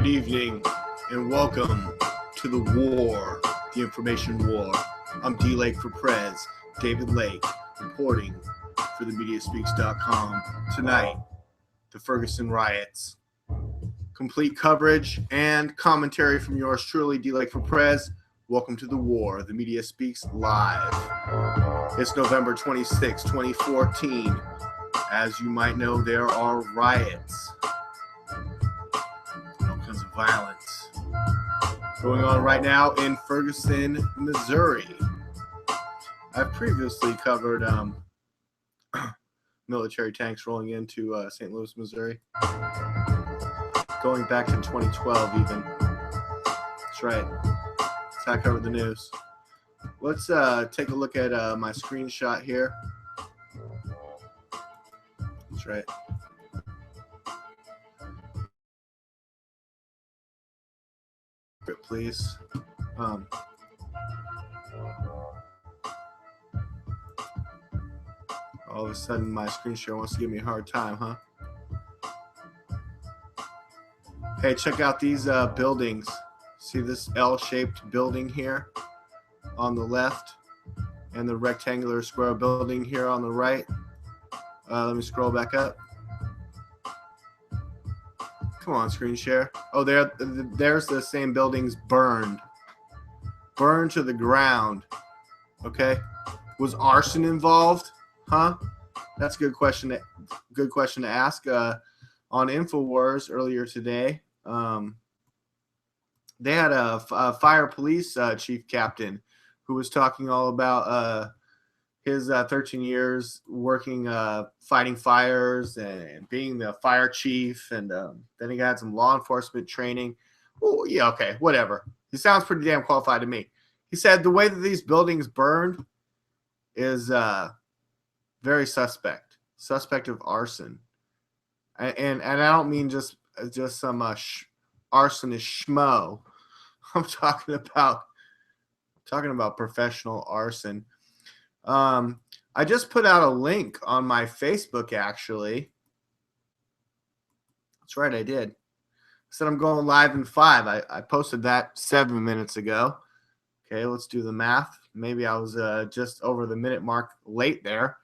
evening, and welcome to the war, the information war. I'm DLAKE for PREZ, David Lake, reporting for themediaspeaks.com. Tonight, the Ferguson Riots. Complete coverage and commentary from yours truly, DLAKE for PREZ. Welcome to the war, the Media Speaks live. It's November 26, 2014. As you might know, there are riots. All kinds of violence going on right now in Ferguson, Missouri. I've previously covered military tanks rolling into St. Louis, Missouri, going back to 2012 even. That's right. That's how I covered the news. Let's take a look at my screenshot here. That's right. Please. All of a sudden, my screen share wants to give me a hard time, huh? Hey, check out these buildings. See this L-shaped building here on the left and the rectangular square building here on the right. Let me scroll back up. Come on, screen share. Oh, there's the same buildings burned to the ground. Okay, was arson involved? Huh? That's a good question. Good question to ask. On INFOWARS earlier today, they had a fire police chief captain who was talking all about his 13 years working fighting fires and being the fire chief, and then he got some law enforcement training. Oh yeah, okay, whatever. He sounds pretty damn qualified to me. He said the way that these buildings burned is very suspect of arson, and I don't mean just some arsonist schmo. I'm talking about professional arson. I just put out a link on my Facebook, actually. That's right, I did. I said I'm going live in 5. I posted that 7 minutes ago. Okay, let's do the math. Maybe I was just over the minute mark late there,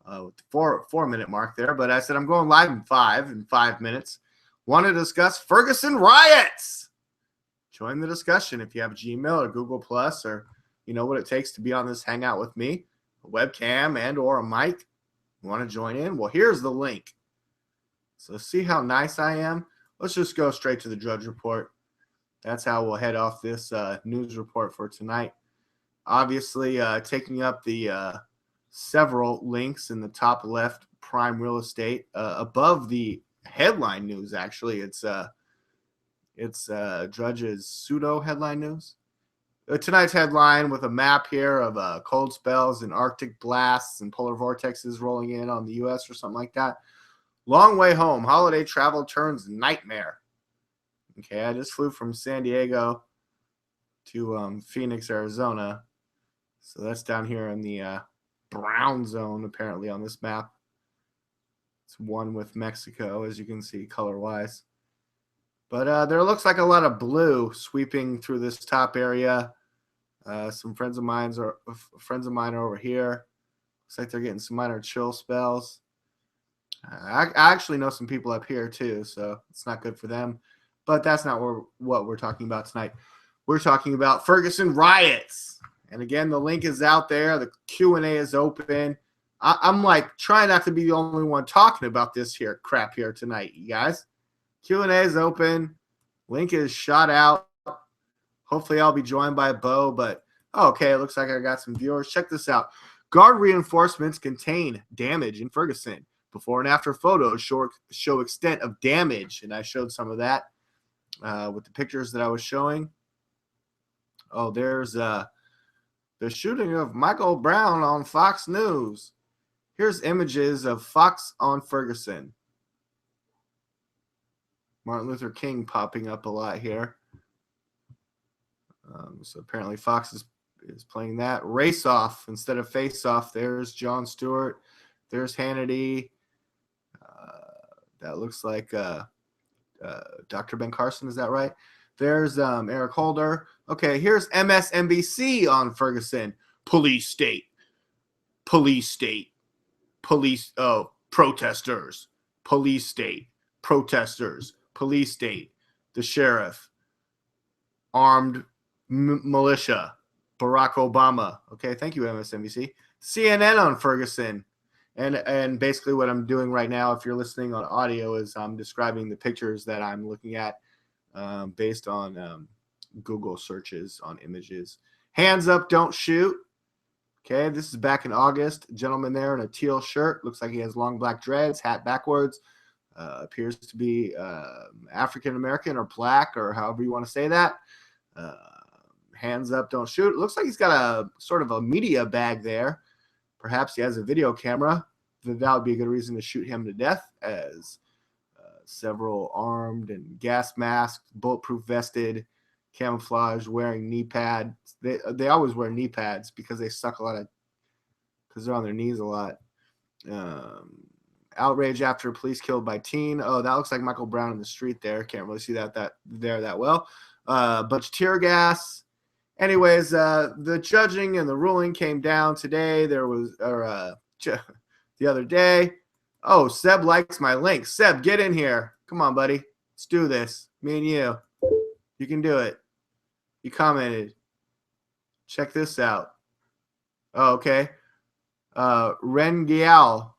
with the 4-minute mark there. But I said I'm going live in 5 minutes. Want to discuss Ferguson Riots? Join the discussion if you have Gmail or Google Plus, or you know what it takes to be on this hangout with me. A webcam and or a mic. You want to join in? Well, here's the link. So see how nice I am? Let's just go straight to the Drudge report. That's how we'll head off this news report for tonight. Obviously, taking up the several links in the top left, prime real estate. Above the headline news, actually, it's Drudge's pseudo headline news. Tonight's headline with a map here of cold spells and Arctic blasts and polar vortexes rolling in on the U.S. or something like that. Long way home. Holiday travel turns nightmare. Okay, I just flew from San Diego to Phoenix, Arizona. So that's down here in the brown zone, apparently, on this map. It's one with Mexico, as you can see, color-wise. But there looks like a lot of blue sweeping through this top area. Some friends of mine are over here. Looks like they're getting some minor chill spells. I actually know some people up here too, so it's not good for them. But that's not what we're talking about tonight. We're talking about Ferguson Riots. And again, the link is out there. The Q&A is open. I'm like trying not to be the only one talking about this here crap here tonight, you guys. Q&A is open. Link is shot out. Hopefully I'll be joined by Bo, but okay, it looks like I got some viewers. Check this out. Guard reinforcements contain damage in Ferguson. Before and after photos show extent of damage, and I showed some of that with the pictures that I was showing. Oh, there's the shooting of Michael Brown on Fox News. Here's images of Fox on Ferguson. Martin Luther King popping up a lot here. So apparently Fox is playing that. Race Off instead of Face Off. There's Jon Stewart. There's Hannity. That looks like Dr. Ben Carson, is that right? There's Eric Holder. Okay, here's MSNBC on Ferguson. Police state. Police state. Police, protesters. Police state. Protesters. Police state. The sheriff. Armed militia. Barack Obama. Okay, thank you, MSNBC. CNN on Ferguson. And basically what I'm doing right now, if you're listening on audio, is I'm describing the pictures that I'm looking at based on Google searches on images. Hands up, don't shoot. Okay, this is back in August. A gentleman there in a teal shirt. Looks like he has long black dreads, hat backwards. Appears to be African-American or black or however you want to say that. Hands up, don't shoot. It looks like he's got a sort of a media bag there. Perhaps he has a video camera. That would be a good reason to shoot him to death, as several armed and gas masked, bulletproof vested, camouflage, wearing knee pads. They always wear knee pads because they suck a lot of, because they're on their knees a lot. Outrage after police killed by teen. Oh, that looks like Michael Brown in the street there. Can't really see that well. Bunch of tear gas. Anyways, the judging and the ruling came down today. There was, the other day. Oh, Seb likes my link. Seb, get in here. Come on, buddy. Let's do this. Me and you. You can do it. You commented. Check this out. Oh, okay. Rengial.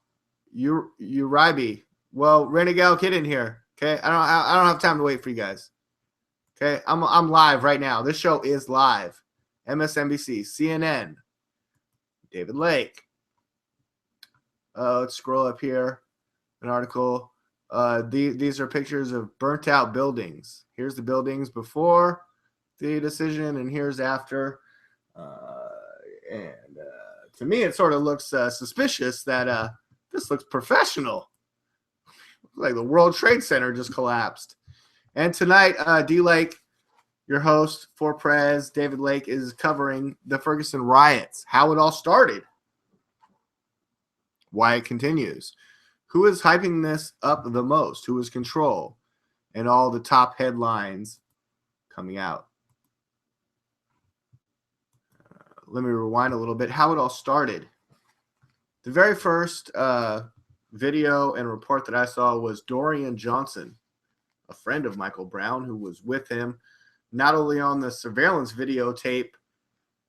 Uribe. Well, Rengial, get in here. Okay. I don't have time to wait for you guys. Okay. I'm live right now. This show is live. MSNBC, CNN, David Lake. Let's scroll up here. An article. These are pictures of burnt out buildings. Here's the buildings before the decision, and here's after. To me, it sort of looks suspicious that this looks professional. Like the World Trade Center just collapsed. And tonight, DLAKE, your host for PREZ, David Lake, is covering the Ferguson Riots, how it all started, why it continues, who is hyping this up the most, who is control, and all the top headlines coming out. Let me rewind a little bit. How it all started. The very first video and report that I saw was Dorian Johnson, a friend of Michael Brown, who was with him, not only on the surveillance videotape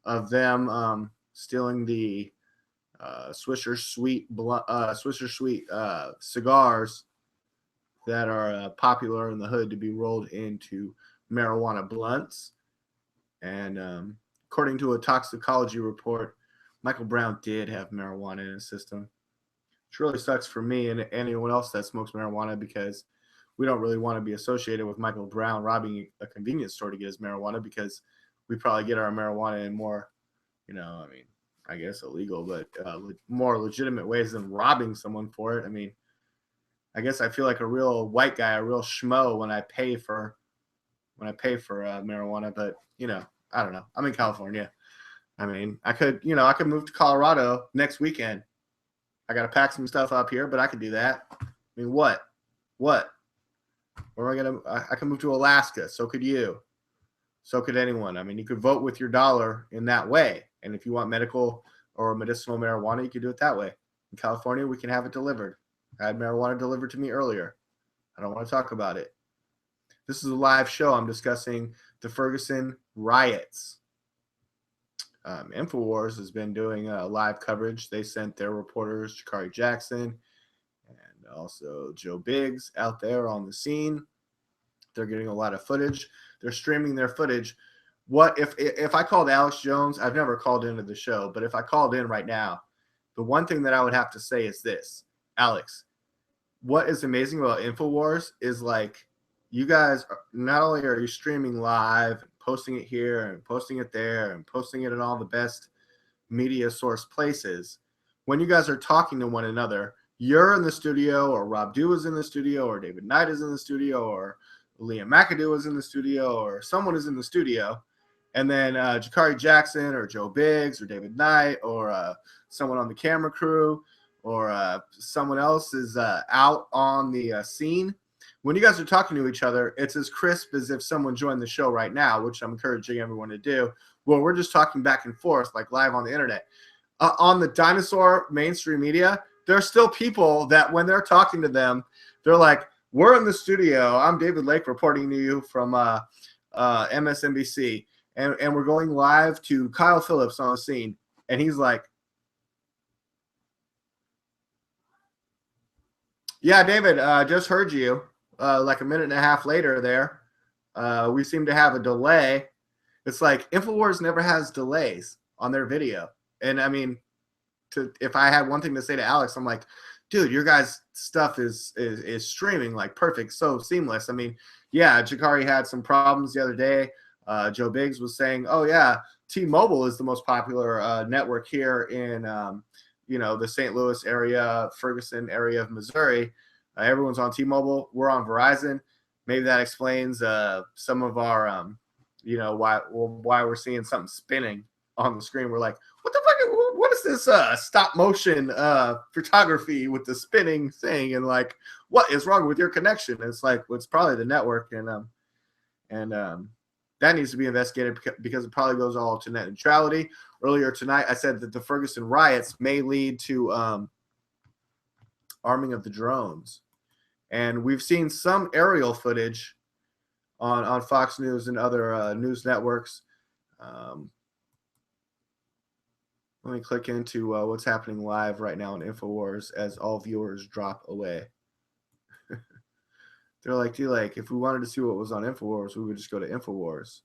of them stealing the Swisher Sweet cigars that are popular in the hood to be rolled into marijuana blunts. And according to a toxicology report, Michael Brown did have marijuana in his system. Which really sucks for me and anyone else that smokes marijuana, because we don't really want to be associated with Michael Brown robbing a convenience store to get his marijuana, because we probably get our marijuana in more, I guess illegal, but more legitimate ways than robbing someone for it. I mean, I guess I feel like a real white guy, a real schmo when I pay for marijuana, but I don't know. I'm in California. I mean, I could move to Colorado next weekend. I got to pack some stuff up here, but I could do that. I mean, what? Where am I can move to Alaska. So could you. So could anyone. I mean, you could vote with your dollar in that way. And if you want medical or medicinal marijuana, you could do it that way. In California, we can have it delivered. I had marijuana delivered to me earlier. I don't want to talk about it. This is a live show. I'm discussing the Ferguson Riots. INFOWARS has been doing live coverage. They sent their reporters, Jakari Jackson and also Joe Biggs, out there on the scene. They're getting a lot of footage. They're streaming their footage. What if I called Alex Jones? I've never called into the show, but if I called in right now, the one thing that I would have to say is this: Alex, what is amazing about INFOWARS is, like, you guys not only are you streaming live, posting it here and posting it there and posting it in all the best media source places. When you guys are talking to one another, you're in the studio, or Rob Dew is in the studio, or David Knight is in the studio, or Liam McAdoo is in the studio, or someone is in the studio, and then Jakari Jackson or Joe Biggs or David Knight or someone on the camera crew or someone else is out on the scene. when you guys are talking to each other, it's as crisp as if someone joined the show right now, which I'm encouraging everyone to do. Well, we're just talking back and forth like live on the internet. On the dinosaur mainstream media, there are still people that when they're talking to them, they're like, we're in the studio. I'm David Lake reporting to you from MSNBC. And we're going live to Kyle Phillips on the scene. And he's like, yeah, David, just heard you like a minute and a half later there. We seem to have a delay. It's like INFOWARS never has delays on their video. And I mean, if I had one thing to say to Alex, I'm like, dude, your guys' stuff is streaming like perfect, so seamless. I mean, yeah, Jakari had some problems the other day. Joe Biggs was saying, oh yeah, T-Mobile is the most popular network here in the St. Louis area, Ferguson area of Missouri. Everyone's on T-Mobile. We're on Verizon. Maybe that explains some of our why we're seeing something spinning on the screen. We're like, what the fuck? What is this stop motion photography with the spinning thing? And like, what is wrong with your connection? And it's like, well, it's probably the network, and that needs to be investigated because it probably goes all to net neutrality. Earlier tonight, I said that the Ferguson riots may lead to arming of the drones, and we've seen some aerial footage on Fox News and other news networks. Let me click into what's happening live right now on INFOWARS as all viewers drop away. They're like, DLAKE, if we wanted to see what was on INFOWARS, we would just go to INFOWARS.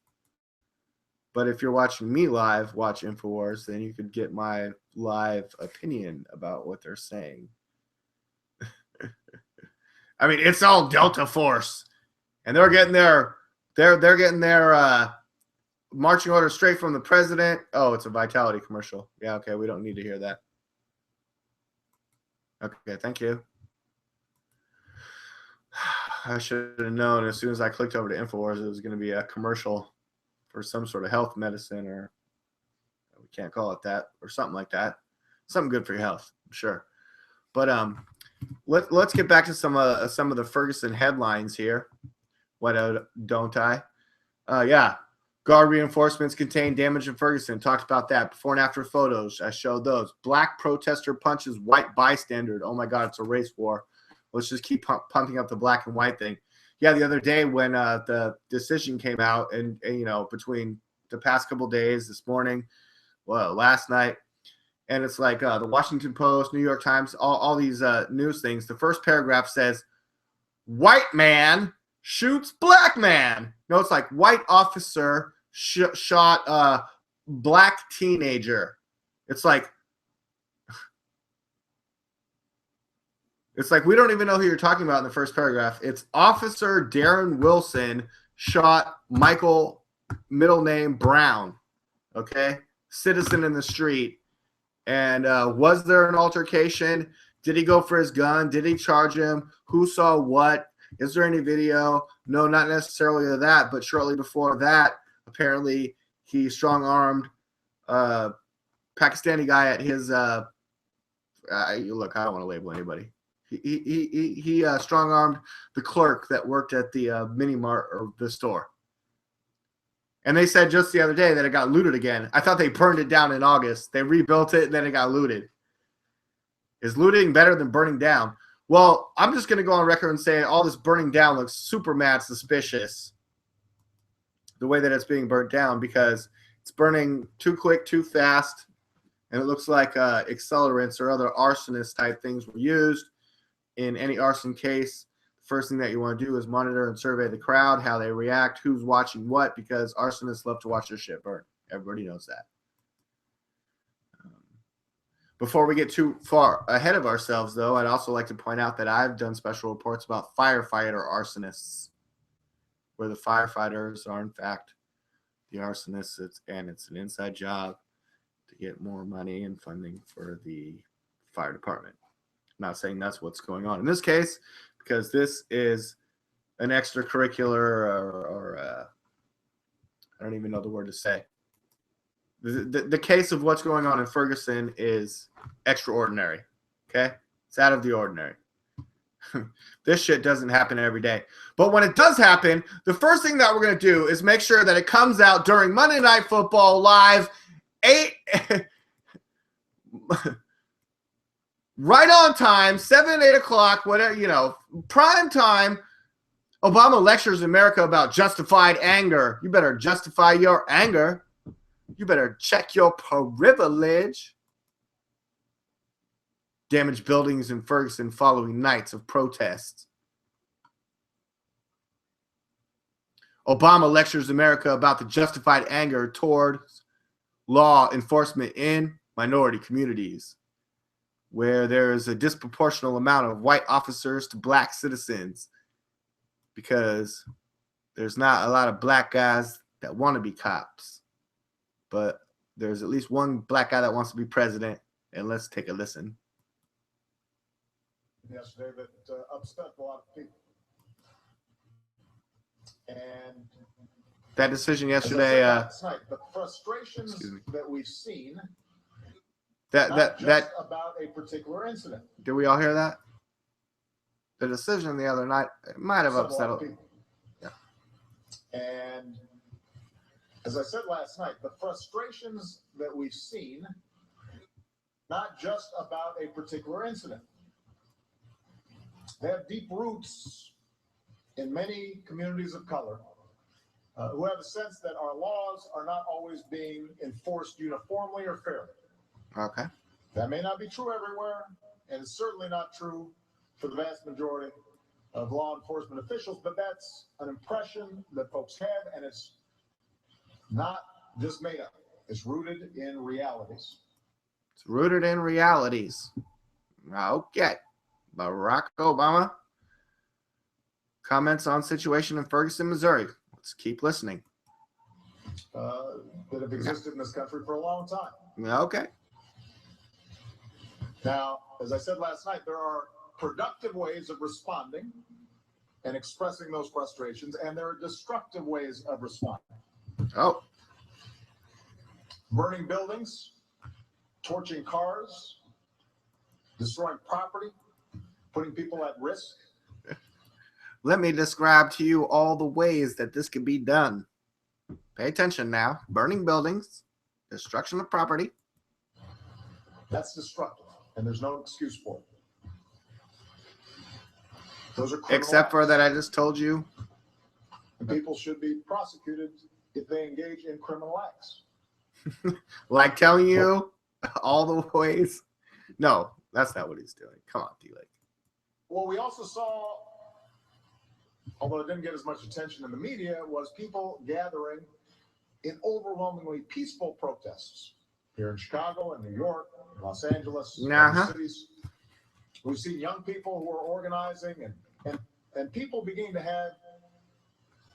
But if you're watching me live, watch INFOWARS, then you could get my live opinion about what they're saying. I mean, it's all Delta Force. And they're getting their marching orders straight from the president. Oh, it's a Vitality commercial. Yeah, okay, we don't need to hear that. Okay, thank you. I should have known as soon as I clicked over to INFOWARS it was going to be a commercial for some sort of health medicine, or we can't call it that, or something like that. Something good for your health, I'm sure. But let's get back to some of the Ferguson headlines here. Why don't I? Yeah. Guard reinforcements contain damage in Ferguson. Talked about that. Before and after photos. I showed those. Black protester punches white bystander. Oh, my God. It's a race war. Let's just keep pumping up the black and white thing. Yeah, the other day when the decision came out and between the past couple days, this morning, well, last night, and it's like the Washington Post, New York Times, all these news things. The first paragraph says, white man shoots black man. No, it's like white officer shot black teenager. It's like we don't even know who you're talking about in the first paragraph. It's Officer Darren Wilson shot Michael, middle name Brown, okay? Citizen in the street. And was there an altercation? Did he go for his gun? Did he charge him? Who saw what? Is there any video? No, not necessarily of that, but shortly before that, apparently he strong-armed Pakistani guy at his look, I don't want to label anybody. He strong-armed the clerk that worked at the mini mart or the store. And they said just the other day that it got looted again. I thought they burned it down in August. They rebuilt it, and then it got looted. Is looting better than burning down? Well, I'm just going to go on record and say all this burning down looks super mad suspicious, the way that it's being burnt down, because it's burning too quick, too fast, and it looks like accelerants or other arsonist-type things were used. In any arson case, the first thing that you want to do is monitor and survey the crowd, how they react, who's watching what, because arsonists love to watch their shit burn. Everybody knows that. Before we get too far ahead of ourselves, though, I'd also like to point out that I've done special reports about firefighter arsonists, where the firefighters are, in fact, the arsonists, and it's an inside job to get more money and funding for the fire department. I'm not saying that's what's going on in this case, because this is an extracurricular or I don't even know the word to say. The case of what's going on in Ferguson is extraordinary. Okay? It's out of the ordinary. This shit doesn't happen every day. But when it does happen, the first thing that we're going to do is make sure that it comes out during Monday Night Football Live, 8 right on time, 7, 8 o'clock, whatever, you know, prime time. Obama lectures America about justified anger. You better justify your anger. You better check your privilege. Damaged buildings in Ferguson following nights of protests. Obama lectures America about the justified anger towards law enforcement in minority communities, where there is a disproportional amount of white officers to black citizens, because there's not a lot of black guys that want to be cops, but there's at least one black guy that wants to be president. And let's take a listen. Yesterday that upset a lot of people. And that decision yesterday, last night, the frustrations that we've seen, that about a particular incident. Did we all hear that? The decision the other night, it might have upset people. Yeah. And as I said last night, the frustrations that we've seen, not just about a particular incident. They have deep roots in many communities of color who have a sense that our laws are not always being enforced uniformly or fairly. Okay. That may not be true everywhere, and it's certainly not true for the vast majority of law enforcement officials, but that's an impression that folks have, and it's not just made up. It's rooted in realities. It's rooted in realities. Okay. Barack Obama comments on situation in Ferguson, Missouri. Let's keep listening. That have existed in this country for a long time. Okay. Now, as I said last night, there are productive ways of responding and expressing those frustrations, and there are destructive ways of responding. Oh. Burning buildings, torching cars, destroying property, putting people at risk. Let me describe to you all the ways that this can be done. Pay attention now. Burning buildings, destruction of property. That's destructive, and there's no excuse for it. Those are except for that I just told you. And people should be prosecuted if they engage in criminal acts. Like telling you all the ways. No, that's not what he's doing. Come on, DLAKE. What we also saw, although it didn't get as much attention in the media, was people gathering in overwhelmingly peaceful protests here in Chicago and New York, Los Angeles, other cities. We've seen young people who are organizing and people beginning to have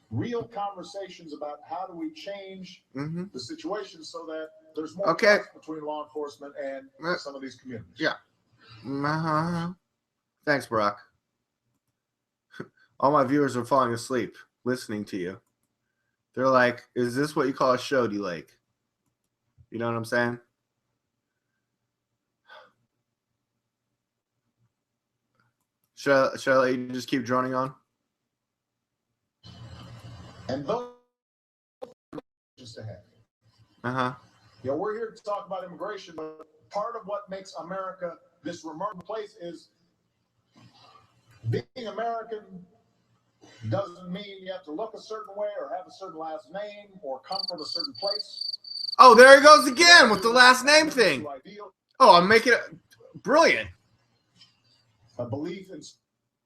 real conversations about how do we change the situation so that there's more trust between law enforcement and some of these communities. Yeah. Thanks, Barack. All my viewers are falling asleep listening to you. They're like, is this what you call a show, DLAKE? You know what I'm saying? Should I let you just keep droning on? And those just ahead. You know, we're here to talk about immigration, but part of what makes America this remarkable place is being American doesn't mean you have to look a certain way or have a certain last name or come from a certain place. Oh, there he goes again with the last name thing. Oh, I'm making it brilliant. A belief in.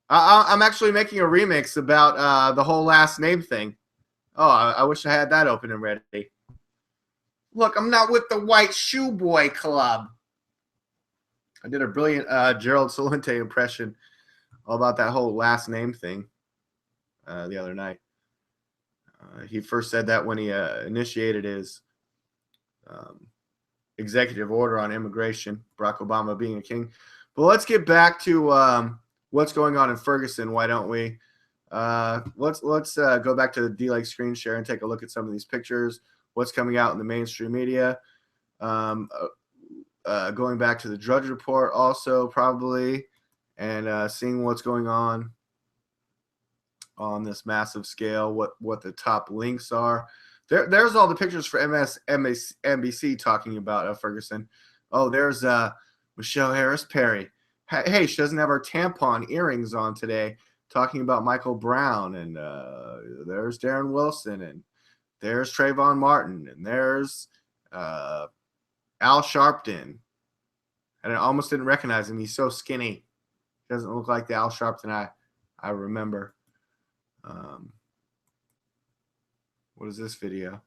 I'm actually making a remix about the whole last name thing. Oh, I wish I had that open and ready. Look, I'm not with the White Shoe Boy Club. I did a brilliant Gerald Solente impression all about that whole last name thing the other night. He first said that when he initiated his executive order on immigration, Barack Obama being a king. But let's get back to what's going on in Ferguson. Why don't we? Let's go back to the DLAKE screen share and take a look at some of these pictures. What's coming out in the mainstream media? Going back to the Drudge report, also probably, and seeing what's going on this massive scale, what the top links are. There's all the pictures for MSNBC talking about Ferguson. Oh, there's Michelle Harris Perry. Hey, she doesn't have her tampon earrings on today, talking about Michael Brown. And there's Darren Wilson, and there's Trayvon Martin, and there's Al Sharpton. And I almost didn't recognize him. He's so skinny. He doesn't look like the Al Sharpton I remember. What is this video?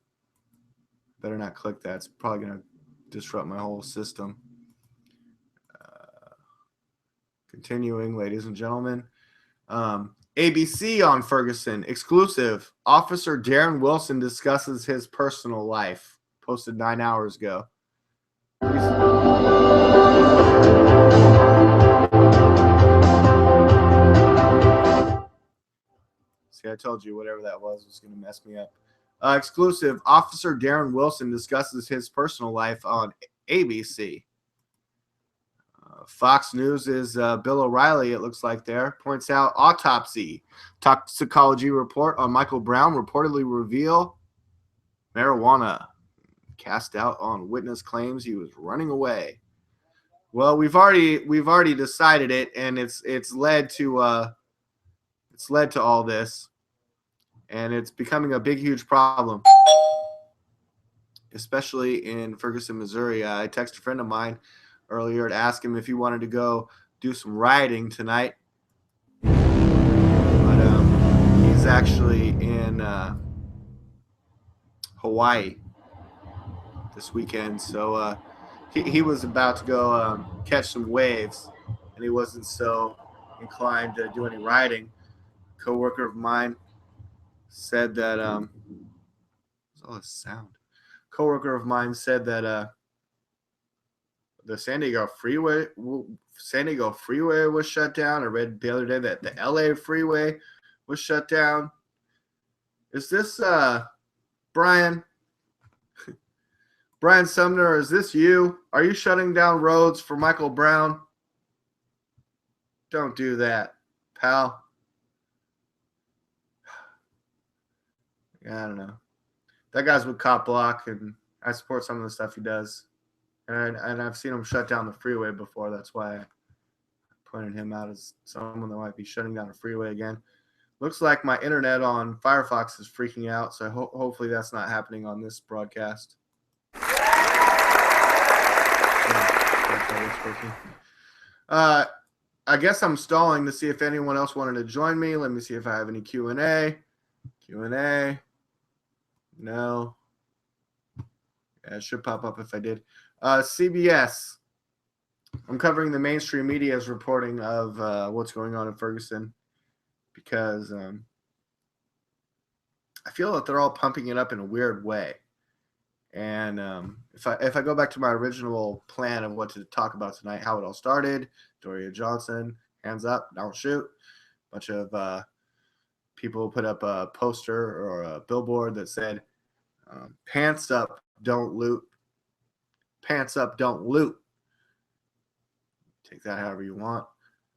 Better not click that. It's probably going to disrupt my whole system. Continuing, ladies and gentlemen. ABC on Ferguson. Exclusive. Officer Darren Wilson discusses his personal life. Posted 9 hours ago. See, I told you whatever that was going to mess me up. Exclusive. Officer Darren Wilson discusses his personal life on ABC. Fox News is Bill O'Reilly, it looks like there, points out autopsy. Toxicology report on Michael Brown reportedly reveal marijuana. Cast out on witness claims he was running away. Well, we've already decided it, and it's led to all this, and it's becoming a big, huge problem, especially in Ferguson, Missouri. I texted a friend of mine earlier to ask him if he wanted to go do some rioting tonight, but he's actually in Hawaii this weekend, so he was about to go catch some waves, and he wasn't so inclined to do any rioting. Co-worker of mine said that what's all this sound? Co-worker of mine said that the San Diego freeway was shut down. I read the other day that the LA freeway was shut down. Is this Brian Sumner? Is this you? Are you shutting down roads for Michael Brown? Don't do that, pal. Yeah, I don't know. That guy's with Cop Block, and I support some of the stuff he does. And I've seen him shut down the freeway before. That's why I pointed him out as someone that might be shutting down a freeway again. Looks like my internet on Firefox is freaking out, so hopefully that's not happening on this broadcast. I guess I'm stalling to see if anyone else wanted to join me. Let me see if I have any Q&A. Q&A. No. Yeah, it should pop up if I did. CBS. I'm covering the mainstream media's reporting of what's going on in Ferguson because I feel that they're all pumping it up in a weird way. And if I go back to my original plan of what to talk about tonight, how it all started, Doria Johnson, hands up, don't shoot. A bunch of people put up a poster or a billboard that said, pants up, don't loot. Pants up, don't loot. Take that however you want.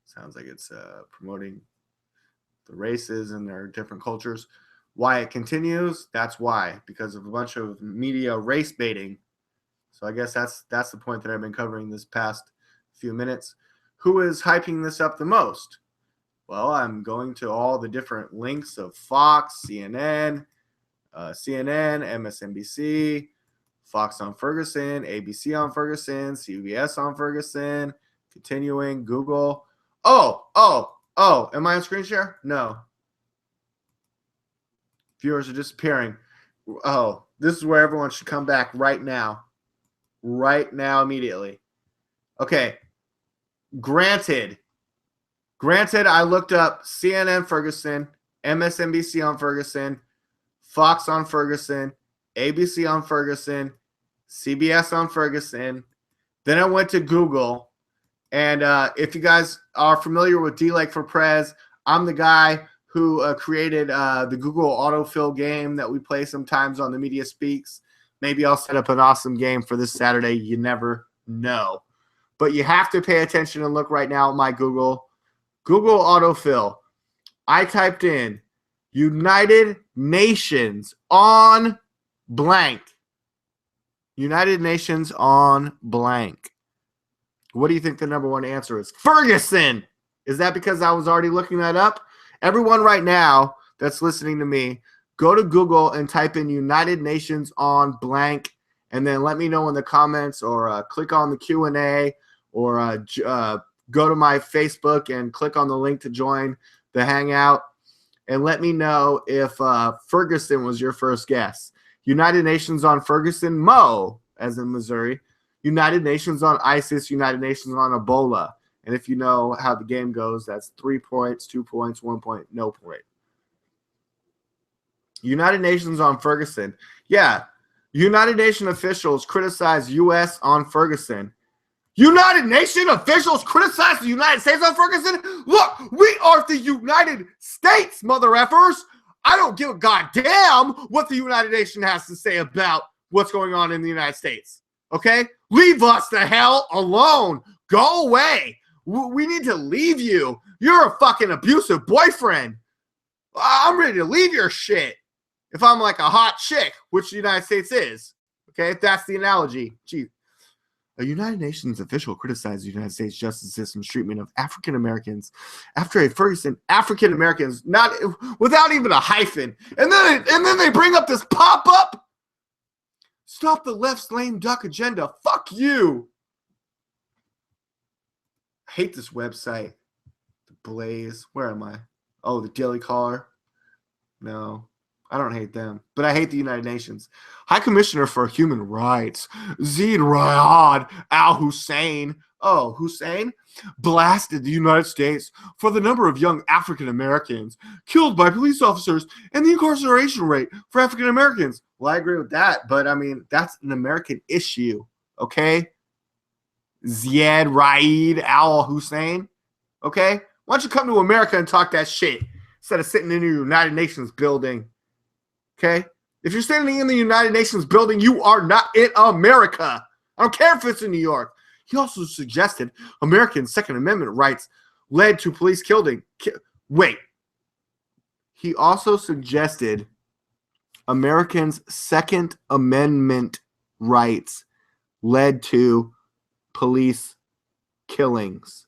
Sounds like it's promoting the races and their different cultures. Why it continues, that's why, because of a bunch of media race baiting. So I guess that's the point that I've been covering this past few minutes. Who is hyping this up the most? Well, I'm going to all the different links of Fox, CNN, MSNBC, Fox on Ferguson, ABC on Ferguson, CBS on Ferguson, continuing, Google. Oh, am I on screen share? No. Viewers are disappearing. Oh, this is where everyone should come back right now. Right now, immediately. Okay. Granted, I looked up CNN Ferguson, MSNBC on Ferguson, Fox on Ferguson, ABC on Ferguson, CBS on Ferguson. Then I went to Google. And if you guys are familiar with DLAKE for PREZ, I'm the guy who created the Google autofill game that we play sometimes on the Media Speaks. Maybe I'll set up an awesome game for this Saturday. You never know. But you have to pay attention and look right now at my Google. Google autofill. I typed in United Nations on blank. United Nations on blank. What do you think the number one answer is? Ferguson. Is that because I was already looking that up? Everyone right now that's listening to me, go to Google and type in United Nations on blank, and then let me know in the comments, or click on the Q&A, or go to my Facebook and click on the link to join the Hangout, and let me know if Ferguson was your first guess. United Nations on Ferguson, Mo, as in Missouri. United Nations on ISIS, United Nations on Ebola. And if you know how the game goes, that's 3 points, 2 points, 1 point, no point. United Nations on Ferguson. Yeah, United Nations officials criticize U.S. on Ferguson. United Nations officials criticize the United States on Ferguson? Look, we are the United States, mother effers. I don't give a goddamn what the United Nations has to say about what's going on in the United States. Okay? Leave us the hell alone. Go away. We need to leave you. You're a fucking abusive boyfriend. I'm ready to leave your shit. If I'm like a hot chick, which the United States is. Okay? If that's the analogy. Gee. A United Nations official criticized the United States justice system's treatment of African Americans after a Ferguson African Americans, not without even a hyphen, and then they bring up this pop-up. Stop the left's lame duck agenda. Fuck you. I hate this website. The Blaze. Where am I? Oh, the Daily Caller. No. I don't hate them, but I hate the United Nations. High Commissioner for Human Rights, Zeid Ra'ad al-Hussein, Hussein, blasted the United States for the number of young African Americans killed by police officers and the incarceration rate for African Americans. Well, I agree with that, but I mean, that's an American issue, okay? Zeid Ra'ad al-Hussein, okay? Why don't you come to America and talk that shit instead of sitting in your United Nations building? Okay? If you're standing in the United Nations building, you are not in America. I don't care if it's in New York. He also suggested American Second Amendment rights led to police killing. Wait. He also suggested Americans' Second Amendment rights led to police killings.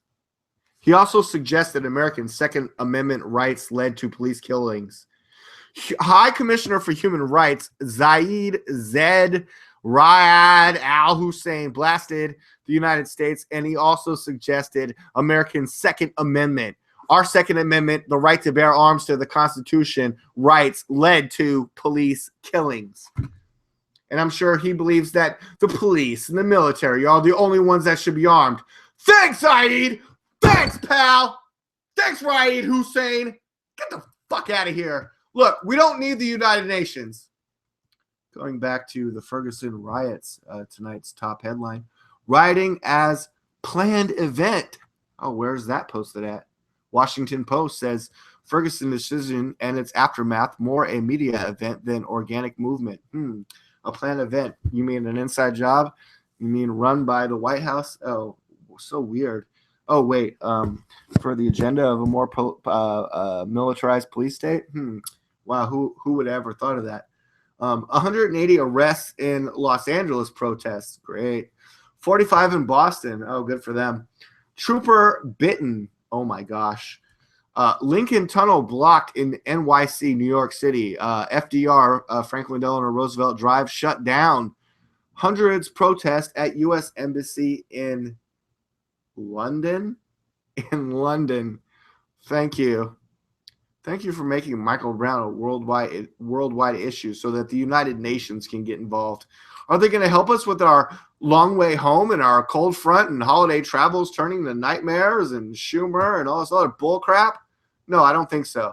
He also suggested American Second Amendment rights led to police killings. High Commissioner for Human Rights, Zeid Ra'ad al-Hussein, blasted the United States, and he also suggested American Second Amendment. Our Second Amendment, the right to bear arms to the Constitution, rights led to police killings. And I'm sure he believes that the police and the military are the only ones that should be armed. Thanks, Zeid! Thanks, pal! Thanks, Ra'ad Hussein! Get the fuck out of here. Look, we don't need the United Nations. Going back to the Ferguson Riots, tonight's top headline. Rioting as planned event. Oh, where's that posted at? Washington Post says Ferguson decision and its aftermath more a media event than organic movement. A planned event. You mean an inside job? You mean run by the White House? Oh, so weird. Oh, wait. For the agenda of a more militarized police state? Wow, who would have ever thought of that? 180 arrests in Los Angeles protests. Great. 45 in Boston. Oh, good for them. Trooper bitten. Oh, my gosh. Lincoln Tunnel blocked in NYC, New York City. FDR, Franklin Delano Roosevelt Drive, shut down. Hundreds protest at U.S. Embassy in London. In London. Thank you. Thank you for making Michael Brown a worldwide issue so that the United Nations can get involved. Are they going to help us with our long way home and our cold front and holiday travels turning to nightmares and Schumer and all this other bull crap? No, I don't think so.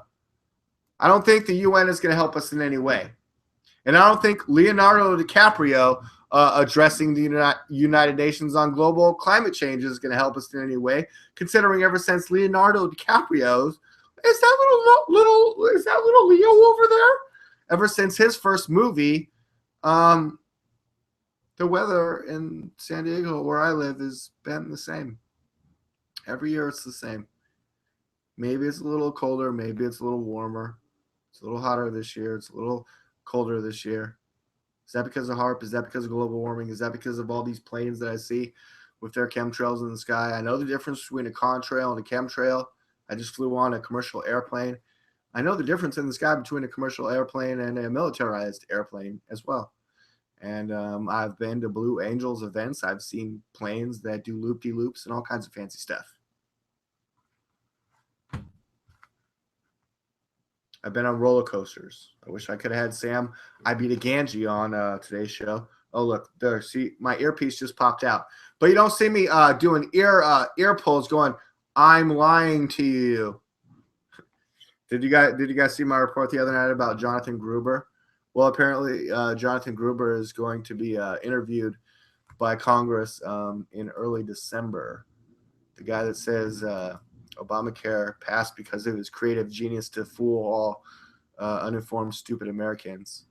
I don't think the UN is going to help us in any way. And I don't think Leonardo DiCaprio addressing the United Nations on global climate change is going to help us in any way, considering ever since Leonardo DiCaprio's is that little Leo over there? Ever since his first movie, the weather in San Diego, where I live, has been the same. Every year it's the same. Maybe it's a little colder. Maybe it's a little warmer. It's a little hotter this year. It's a little colder this year. Is that because of HARP? Is that because of global warming? Is that because of all these planes that I see with their chemtrails in the sky? I know the difference between a contrail and a chemtrail. I just flew on a commercial airplane. I know the difference in the sky between a commercial airplane and a militarized airplane as well. And I've been to Blue Angels events. I've seen planes that do loop-de-loops and all kinds of fancy stuff. I've been on roller coasters. I wish I could have had Sam Ganji on today's show. Oh, look, there. See, my earpiece just popped out. But you don't see me doing ear pulls going, I'm lying to you. Did you guys see my report the other night about Jonathan Gruber? Well, apparently Jonathan Gruber is going to be interviewed by Congress in early December. The guy that says Obamacare passed because of his creative genius to fool all uninformed, stupid Americans.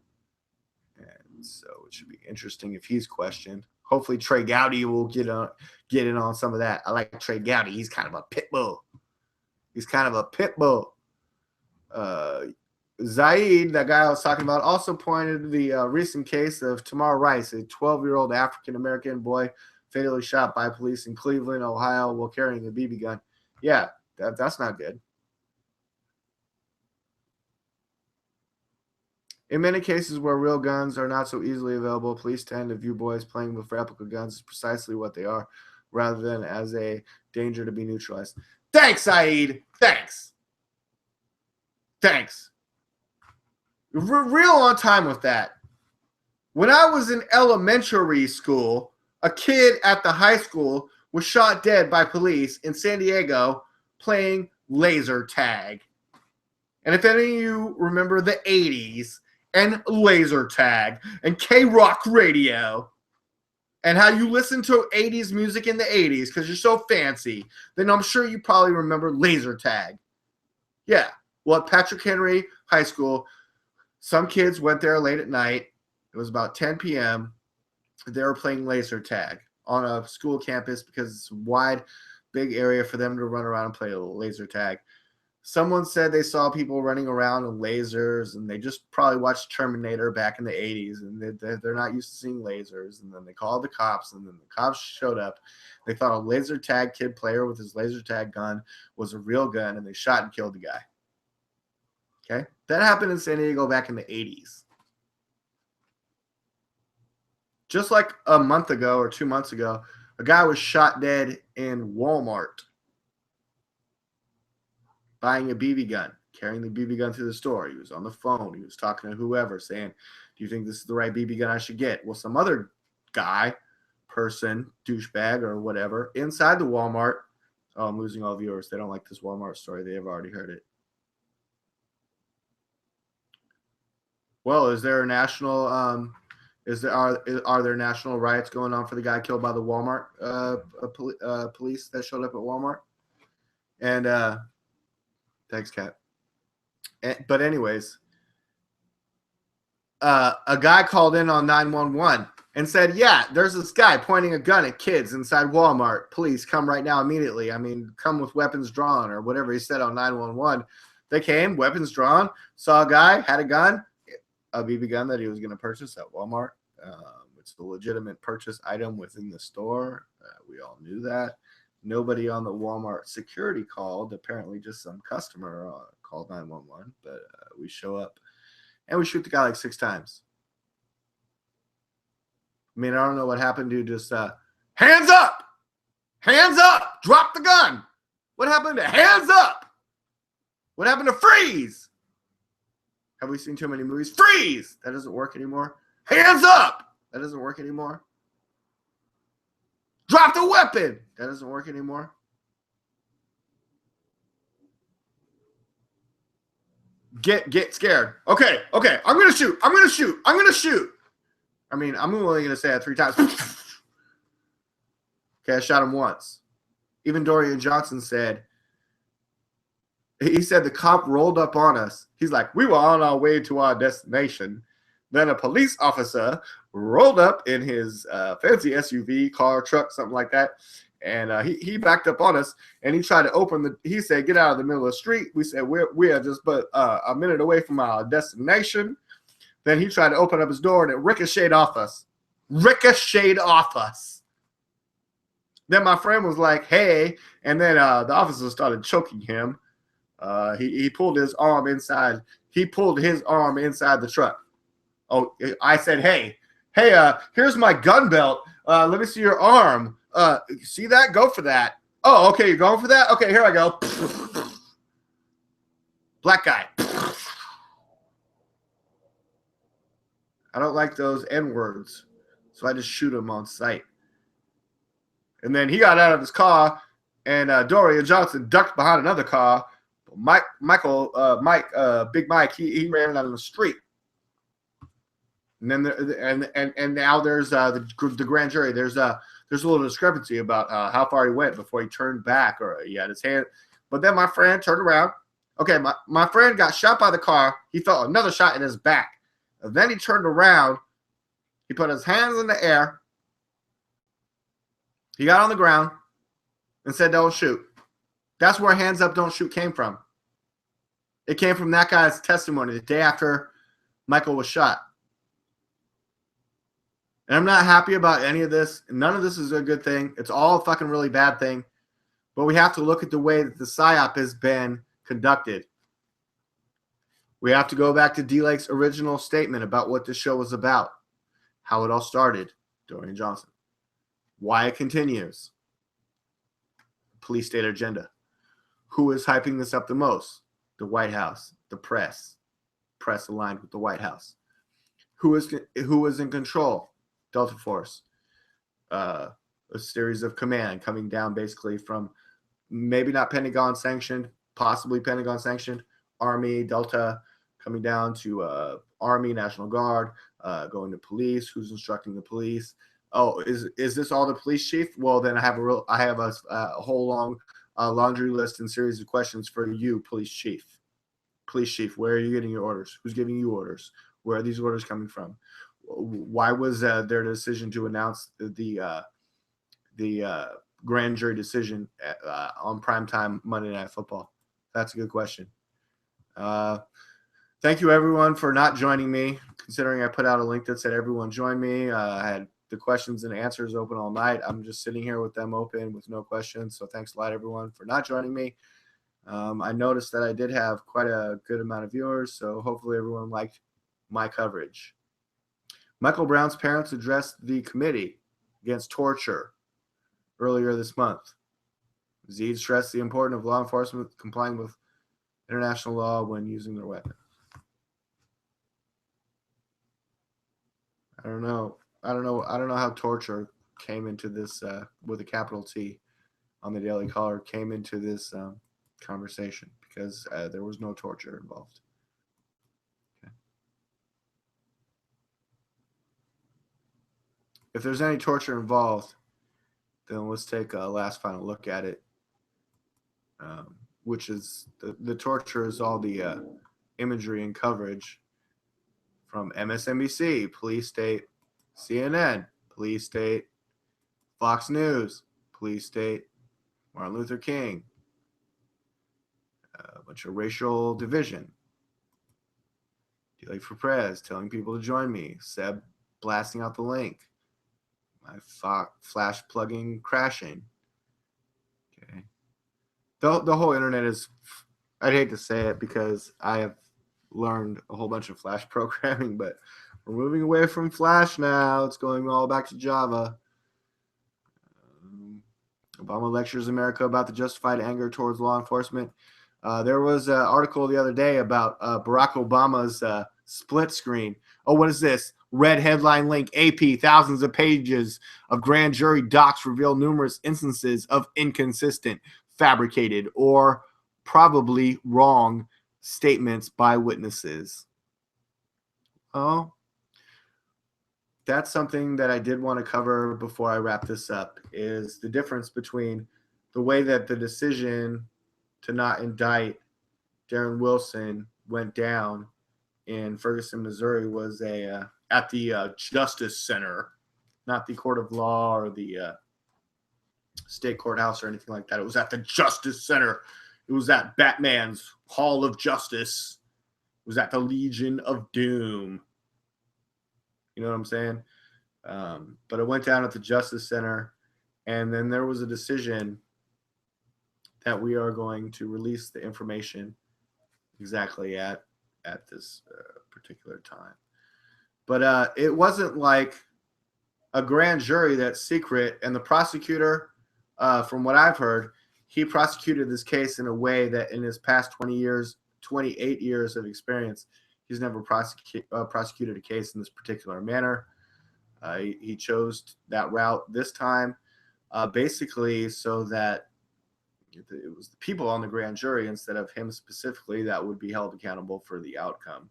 And so it should be interesting if he's questioned. Hopefully Trey Gowdy will get in on some of that. I like Trey Gowdy. He's kind of a pit bull. Zaid, that guy I was talking about, also pointed to the recent case of Tamar Rice, a 12-year-old African-American boy fatally shot by police in Cleveland, Ohio, while carrying a BB gun. Yeah, that's not good. In many cases where real guns are not so easily available, police tend to view boys playing with replica guns as precisely what they are, rather than as a danger to be neutralized. Thanks, Saeed. Thanks. Real on time with that. When I was in elementary school, a kid at the high school was shot dead by police in San Diego playing laser tag. And if any of you remember the 80s and laser tag and K-Rock radio and how you listen to 80s music in the 80s because you're so fancy, then I'm sure you probably remember laser tag. Yeah. Well, at Patrick Henry High School, some kids went there late at night. It was about 10 p.m. They were playing laser tag on a school campus because it's a wide, big area for them to run around and play laser tag. Someone said they saw people running around in lasers, and they just probably watched Terminator back in the 80s, and they're not used to seeing lasers. And then they called the cops, and then the cops showed up. They thought a laser tag kid player with his laser tag gun was a real gun, and they shot and killed the guy. Okay? That happened in San Diego back in the 80s. Just like a month ago or 2 months ago, a guy was shot dead in Walmart buying a BB gun, carrying the BB gun through the store. He was on the phone. He was talking to whoever saying, do you think this is the right BB gun I should get? Well, some other guy, person, douchebag or whatever, inside the Walmart. Oh, I'm losing all viewers. They don't like this Walmart story. They have already heard it. Well, is there a national are there national riots going on for the guy killed by the Walmart police that showed up at Walmart? And thanks, Kat. But anyways, a guy called in on 911 and said, yeah, there's this guy pointing a gun at kids inside Walmart. Police, come right now immediately. I mean, come with weapons drawn or whatever he said on 911. They came, weapons drawn, saw a guy, had a gun, a BB gun that he was going to purchase at Walmart. It's a legitimate purchase item within the store. We all knew that. Nobody on the Walmart security called. Apparently just some customer called 911. But we show up and we shoot the guy like 6 times. I mean, I don't know what happened to just hands up! Hands up! Drop the gun! What happened to hands up? What happened to freeze? Have we seen too many movies? Freeze! That doesn't work anymore. Hands up! That doesn't work anymore. Drop the weapon! That doesn't work anymore. Get scared. Okay. I'm going to shoot. I mean, I'm only going to say that 3 times. Okay, I shot him once. Even Dorian Johnson said, he said the cop rolled up on us. He's like, we were on our way to our destination. Then a police officer rolled up in his fancy SUV, car, truck, something like that. And he backed up on us, and he tried to open the. He said, "Get out of the middle of the street." We said, "We are just but a minute away from our destination." Then he tried to open up his door, and it ricocheted off us. Ricocheted off us. Then my friend was like, "Hey," and then the officer started choking him. He pulled his arm inside. He pulled his arm inside the truck. Oh, I said, "Hey, here's my gun belt. Let me see your arm. See that? Go for that." Oh, okay, you're going for that? Okay, here I go. Black guy. I don't like those N-words, so I just shoot him on sight. And then he got out of his car, and Dorian Johnson ducked behind another car. Big Mike, he ran out of the street. And then and now there's the grand jury. There's a little discrepancy about how far he went before he turned back or he had his hand. But then my friend turned around. Okay, my friend got shot by the car. He felt another shot in his back. And then he turned around. He put his hands in the air. He got on the ground and said, "Don't shoot." That's where hands up, don't shoot came from. It came from that guy's testimony the day after Michael was shot. And I'm not happy about any of this. None of this is a good thing. It's all a fucking really bad thing. But we have to look at the way that the PSYOP has been conducted. We have to go back to DLAKE's original statement about what this show was about. How it all started. Dorian Johnson. Why it continues. Police state agenda. Who is hyping this up the most? The White House. The press. Press aligned with the White House. Who is in control? Delta Force. A series of command coming down basically from maybe not Pentagon sanctioned, possibly Pentagon sanctioned, Army, Delta, coming down to Army, National Guard, going to police. Who's instructing the police? Oh, is this all the police chief? Well, then I have a whole long laundry list and series of questions for you, police chief. Police chief, where are you getting your orders? Who's giving you orders? Where are these orders coming from? Why was their decision to announce the grand jury decision on primetime Monday Night Football? That's a good question. Thank you, everyone, for not joining me, considering I put out a link that said everyone join me. I had the questions and answers open all night. I'm just sitting here with them open with no questions. So thanks a lot, everyone, for not joining me. I noticed that I did have quite a good amount of viewers, so hopefully everyone liked my coverage. Michael Brown's parents addressed the committee against torture earlier this month. Zeid stressed the importance of law enforcement complying with international law when using their weapons. I don't know how torture came into this with a capital T on the Daily Caller came into this conversation because there was no torture involved. Okay. If there's any torture involved, then let's take a last final look at it, which is the torture is all the imagery and coverage from MSNBC, police state, CNN, police state, Fox News, police state, Martin Luther King, a bunch of racial division, DLAKE for PREZ, telling people to join me, Seb blasting out the link, my flash plugging crashing. Okay, the whole internet is, I'd hate to say it because I have learned a whole bunch of Flash programming, but we're moving away from Flash now. It's going all back to Java. Obama lectures America about the justified anger towards law enforcement. There was an article the other day about Barack Obama's split screen. Oh, what is this? Red headline link, AP, thousands of pages of grand jury docs reveal numerous instances of inconsistent, fabricated, or probably wrong statements by witnesses. Oh, that's something that I did want to cover before I wrap this up, is the difference between the way that the decision to not indict Darren Wilson went down in Ferguson, Missouri was at the Justice Center, not the Court of Law or the state courthouse or anything like that. It was at the Justice Center. It was at Batman's Hall of Justice. It was at the Legion of Doom. You know what I'm saying? But it went down at the Justice Center, and then there was a decision that we are going to release the information exactly at this particular time. But it wasn't like a grand jury that's secret, and the prosecutor, from what I've heard, he prosecuted this case in a way that in his past 28 years of experience, he's never prosecuted a case in this particular manner. He chose that route this time, basically so that it was the people on the grand jury instead of him specifically that would be held accountable for the outcome.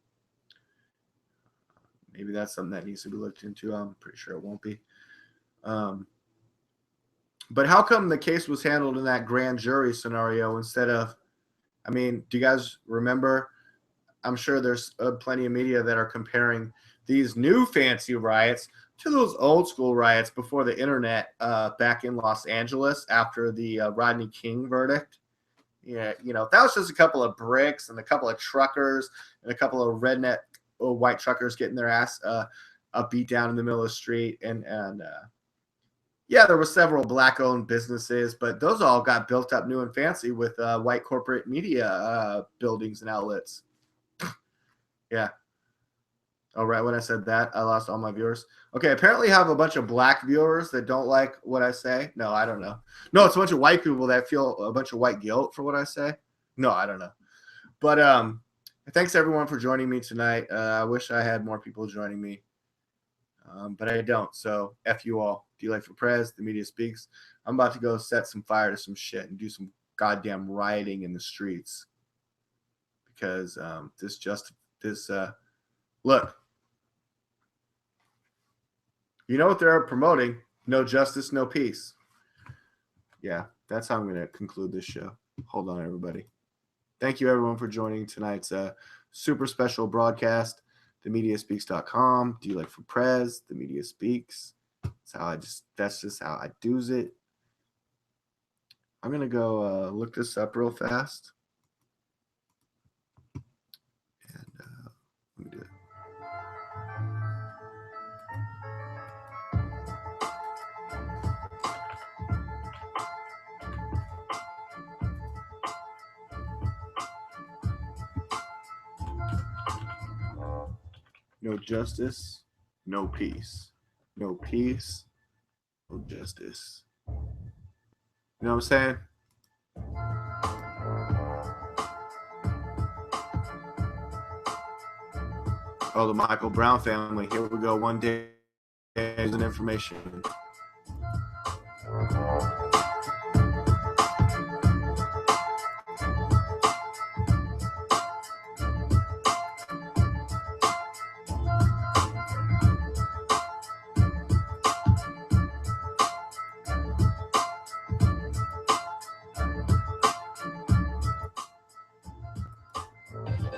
Maybe that's something that needs to be looked into. I'm pretty sure it won't be. But how come the case was handled in that grand jury scenario instead of, I mean, do you guys remember? I'm sure there's plenty of media that are comparing these new fancy riots to those old school riots before the internet back in Los Angeles after the Rodney King verdict. Yeah, you know, that was just a couple of bricks and a couple of truckers and a couple of redneck white truckers getting their ass beat down in the middle of the street. And yeah, there were several black-owned businesses, but those all got built up new and fancy with white corporate media buildings and outlets. Yeah. Oh, right. When I said that, I lost all my viewers. Okay, apparently I have a bunch of black viewers that don't like what I say. No, I don't know. No, it's a bunch of white people that feel a bunch of white guilt for what I say. No, I don't know. But thanks everyone for joining me tonight. I wish I had more people joining me, but I don't. So F you all. DLAKE for PREZ, the media speaks. I'm about to go set some fire to some shit and do some goddamn rioting in the streets because look. You know what they're promoting? No justice, no peace. Yeah, that's how I'm going to conclude this show. Hold on, everybody. Thank you, everyone, for joining tonight's super special broadcast. TheMediaSpeaks.com. DLAKE for PREZ. The Media Speaks. That's just how I do's it. I'm going to go look this up real fast. And let me do it. No justice, no peace. No peace, no justice. You know what I'm saying? Oh, the Michael Brown family. Here we go. One day is an information.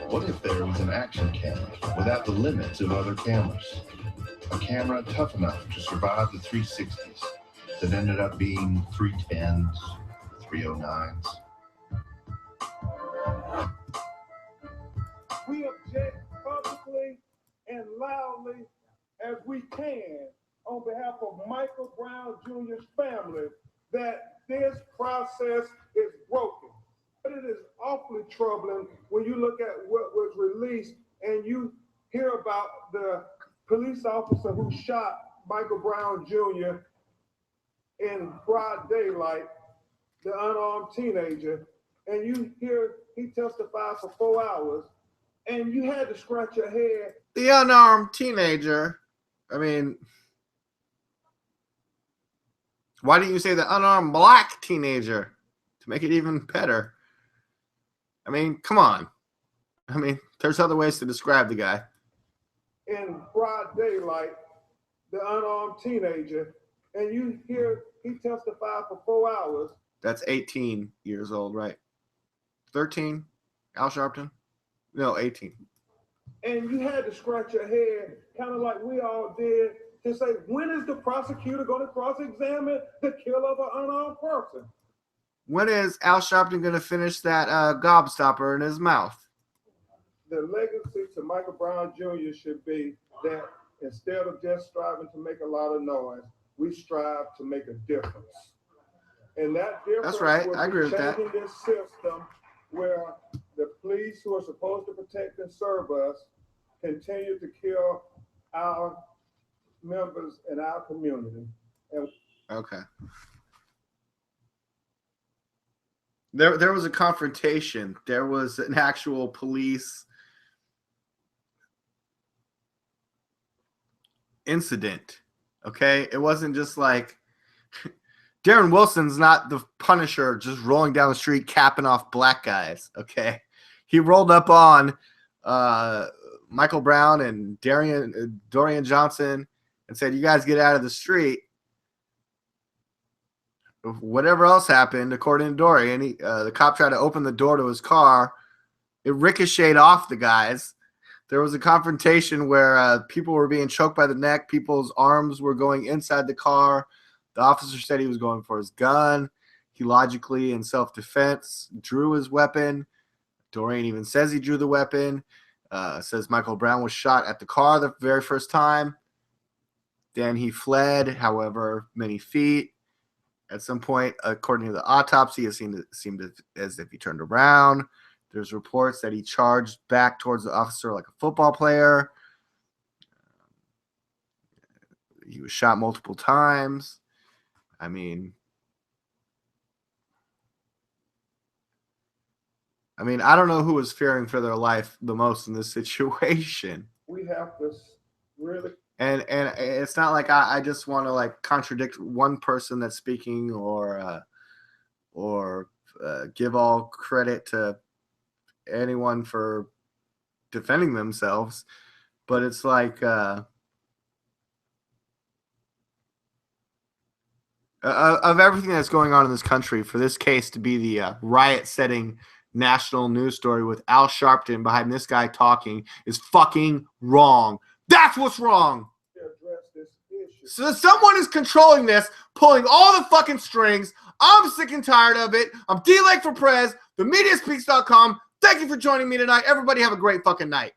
What if there was an action camera without the limits of other cameras? A camera tough enough to survive the 360s that ended up being 310s, 309s. We object publicly and loudly as we can on behalf of Michael Brown Jr.'s family that this process is broken. But it is awfully troubling when you look at what was released and you hear about the police officer who shot Michael Brown Jr. in broad daylight, the unarmed teenager, and you hear he testified for 4 hours, and you had to scratch your head. The unarmed teenager. I mean, why didn't you say the unarmed black teenager to make it even better? I mean, come on. I mean, there's other ways to describe the guy. In broad daylight, the unarmed teenager, and you hear he testified for 4 hours. That's 18 years old, right? 13, Al Sharpton? No, 18. And you had to scratch your head, kind of like we all did to say, when is the prosecutor going to cross-examine the killer of an unarmed person? When is Al Sharpton going to finish that gobstopper in his mouth? The legacy to Michael Brown Jr. should be that instead of just striving to make a lot of noise, we strive to make a difference. And that difference That's right. will I agree with that. changing this system where the police who are supposed to protect and serve us continue to kill our members in our community. And Okay. There was a confrontation. There was an actual police incident. Okay? It wasn't just like Darren Wilson's not the Punisher just rolling down the street capping off black guys. Okay? He rolled up on Michael Brown and Dorian Johnson and said, "You guys get out of the street." Whatever else happened, according to Dorian, the cop tried to open the door to his car. It ricocheted off the guys. There was a confrontation where people were being choked by the neck. People's arms were going inside the car. The officer said he was going for his gun. He logically, in self-defense, drew his weapon. Dorian even says he drew the weapon. Says Michael Brown was shot at the car the very first time. Then he fled, however many feet. At some point, according to the autopsy, it seemed as if he turned around. There's reports that he charged back towards the officer like a football player. He was shot multiple times. I mean, I don't know who was fearing for their life the most in this situation. we have to really And it's not like I just want to like contradict one person that's speaking or give all credit to anyone for defending themselves, but it's like of everything that's going on in this country, for this case to be the riot-setting national news story with Al Sharpton behind this guy talking is fucking wrong. That's what's wrong. address this issue. So someone is controlling this, pulling all the fucking strings. I'm sick and tired of it. I'm DLAKE for PREZ, themediaspeaks.com. Thank you for joining me tonight. Everybody have a great fucking night.